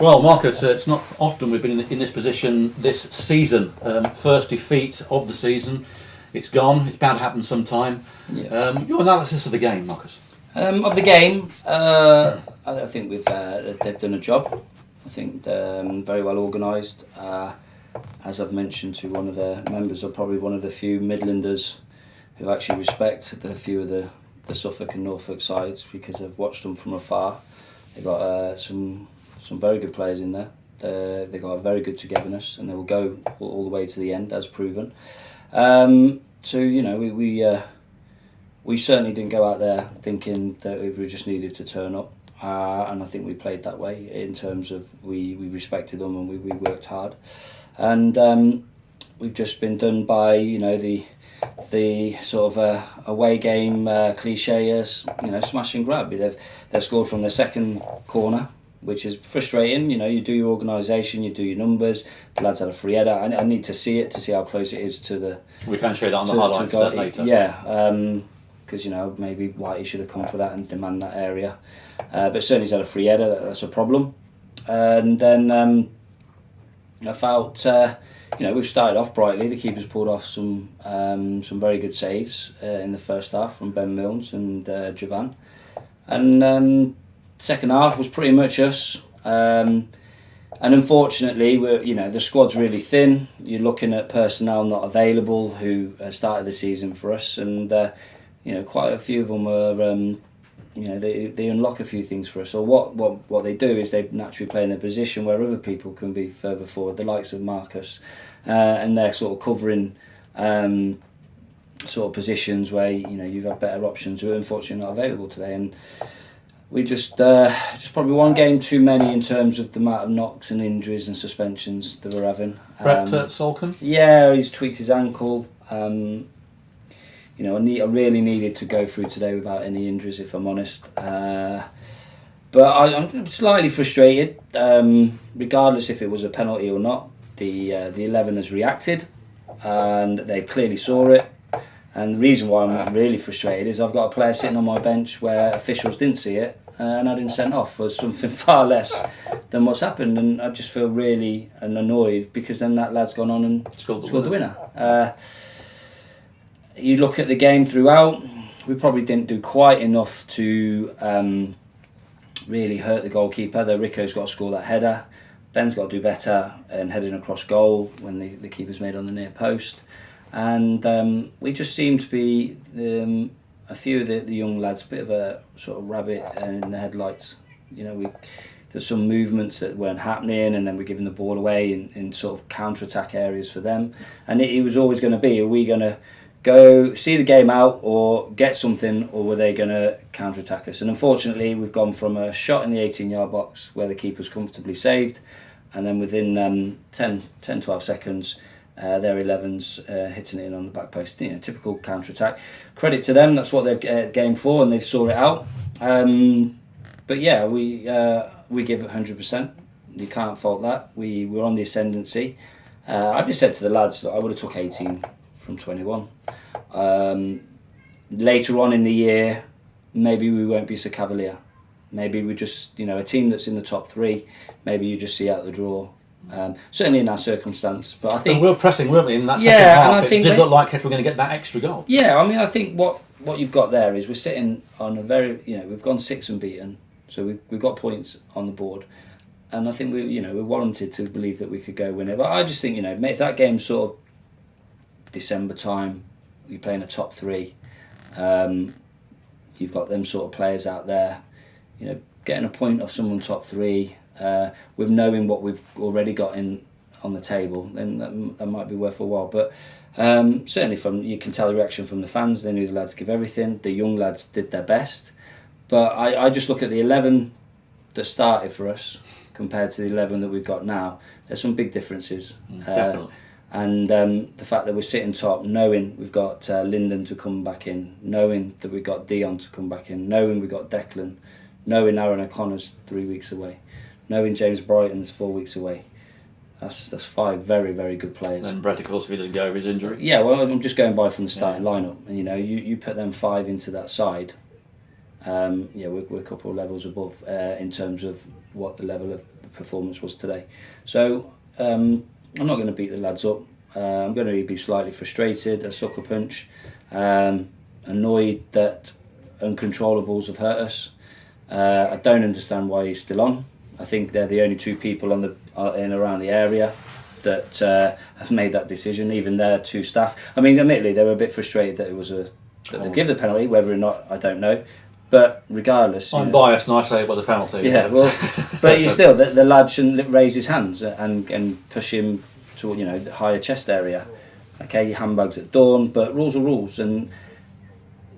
Well, Marcus, it's not often we've been in this position this season. First defeat of the season. It's gone. It's bound to happen sometime. Yeah. Your analysis of the game, Marcus? Of the game, I think they've done a job. I think they're very well organised. As I've mentioned to one of the members, are probably one of the few Midlanders who actually respect the few of the Suffolk and Norfolk sides, because I've watched them from afar. They've got some very good players in there. They've got a very good togetherness, and they will go all the way to the end, as proven. So we certainly didn't go out there thinking that we just needed to turn up, and I think we played that way in terms of we respected them and we worked hard, and we've just been done by the sort of away game cliche, smash and grab. They've scored from their second corner, which is frustrating. You do your organisation, you do your numbers. The lads had a free header. I need to see it to see how close it is to the. We can show that on the highlights later. Yeah, because maybe Whitey should have come for that and demand that area, but certainly he's had a free header. That's a problem, and then I felt. We've started off brightly. The keeper's pulled off some very good saves in the first half from Ben Milnes and Javan, and second half was pretty much us. And unfortunately, the squad's really thin. You're looking at personnel not available who started the season for us, and quite a few of them were. They unlock a few things for us. Or what they do is they naturally play in a position where other people can be further forward, the likes of Marcus, and they're sort of covering sort of positions where you've had better options who are unfortunately not available today. And we just probably one game too many in terms of the amount of knocks and injuries and suspensions that we're having. Brett Solcombe? Yeah, he's tweaked his ankle. I really needed to go through today without any injuries, if I'm honest. But I'm slightly frustrated, regardless if it was a penalty or not. The 11 has reacted, and they clearly saw it. And the reason why I'm really frustrated is I've got a player sitting on my bench where officials didn't see it and had him sent off for something far less than what's happened. And I just feel really annoyed because then that lad's gone on and scored the winner. You look at the game throughout, we probably didn't do quite enough to really hurt the goalkeeper. Though Rico's got to score that header. Ben's got to do better in heading across goal when the keeper's made on the near post. And we just seem to be, a few of the young lads, a bit of a sort of rabbit in the headlights. There's some movements that weren't happening, and then we're giving the ball away in sort of counter-attack areas for them. And it was always going to be, are we going to go see the game out or get something, or were they going to counter-attack us? And unfortunately, we've gone from a shot in the 18-yard box where the keeper's comfortably saved, and then within 10-12 seconds, their 11's hitting it in on the back post. Typical counter-attack. Credit to them, that's what they've game for, and they've saw it out. But yeah, we give it 100%. You can't fault that. We're on the ascendancy. I've just said to the lads that I would have took 18 from 21. Later on in the year, maybe we won't be so cavalier. Maybe we just, a team that's in the top three, maybe you just see out the draw. Certainly in our circumstance, but I think we were pressing, weren't we, in that second half? It did look like Kettering were going to get that extra goal. Yeah, I think what you've got there is we're sitting on a very, we've gone 6 unbeaten, so we've got points on the board, and I think we're warranted to believe that we could go win it. But I just think if that game's sort of December time, you're playing a top three, you've got them sort of players out there, getting a point off someone top three. With knowing what we've already got on the table, then that might be worth a while. But certainly you can tell the reaction from the fans. They knew the lads give everything. The young lads did their best. But I just look at the 11 that started for us compared to the 11 that we've got now. There's some big differences. Definitely. And the fact that we're sitting top, knowing we've got Lyndon to come back in, knowing that we've got Dion to come back in, knowing we've got Declan, knowing Aaron O'Connor's 3 weeks away, knowing James Brighton's 4 weeks away. That's 5 very, very good players. And Brett, of course, if he doesn't go with his injury. Yeah, well, I'm just going from the starting lineup. And, you put them 5 into that side, we're a couple of levels above in terms of what the level of performance was today. So I'm not going to beat the lads up. I'm going to be slightly frustrated, a sucker punch, annoyed that uncontrollables have hurt us. I don't understand why he's still on. I think they're the only two people in around the area that have made that decision. Even their two staff. I mean, admittedly, they were a bit frustrated that it was that they give the penalty. Whether or not, I don't know. But regardless, I'm biased and I say it was a penalty. Yeah, well, but you still, the lad shouldn't raise his hands and push him to the higher chest area. Okay, handbags at dawn, but rules are rules, and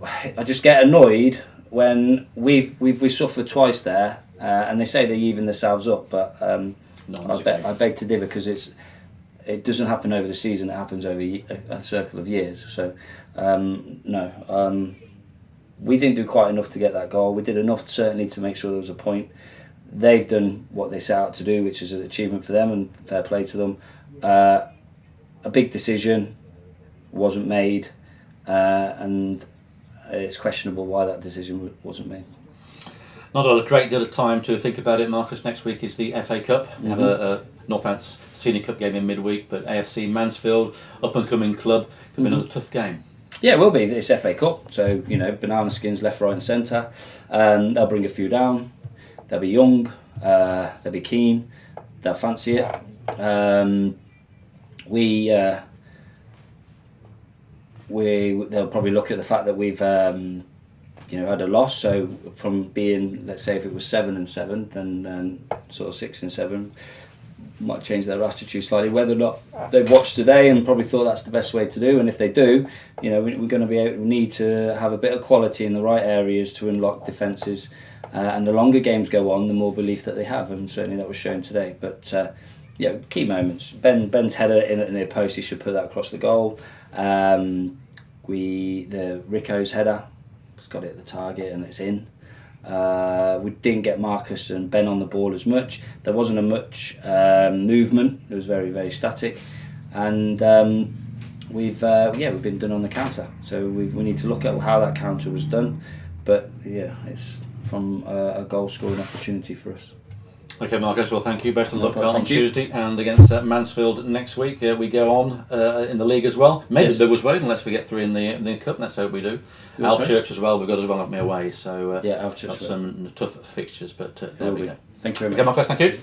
I just get annoyed when we suffered twice there, and they say they even themselves up, but I beg to differ, because it doesn't happen over the season; it happens over a circle of years. So we didn't do quite enough to get that goal. We did enough certainly to make sure there was a point. They've done what they set out to do, which is an achievement for them, and fair play to them. A big decision wasn't made, and it's questionable why that decision wasn't made. Not a great deal of time to think about it, Marcus. Next week is the FA Cup. We have a Northants Senior Cup game in midweek, but AFC Mansfield, up-and-coming club, could be another tough game. Yeah, it will be. It's FA Cup, so banana skins left, right and centre. They'll bring a few down. They'll be young, they'll be keen, they'll fancy it. They'll probably look at the fact that we've had a loss. So from being, let's say, if it was 7-7, then sort of 6-7, might change their attitude slightly. Whether or not they've watched today and probably thought that's the best way to do, and if they do, we're going to need to have a bit of quality in the right areas to unlock defences. And the longer games go on, the more belief that they have, and certainly that was shown today. But key moments. Ben's header in the near post, he should put that across the goal. The Rico's header, it's got it at the target and it's in. We didn't get Marcus and Ben on the ball as much. There wasn't much movement. It was very, very static, and we've been done on the counter. So we need to look at how that counter was done. But it's from a goal scoring opportunity for us. Okay, Marcus, well, thank you. Best of luck on Tuesday and against Mansfield next week. We go on in the league as well. Maybe there was Wade, unless we get through in the cup. Let's hope we do. Alvechurch as well. We've got to run up my way. So got some tough fixtures, but there we go. Thank you very much. Okay, Marcus, thank you.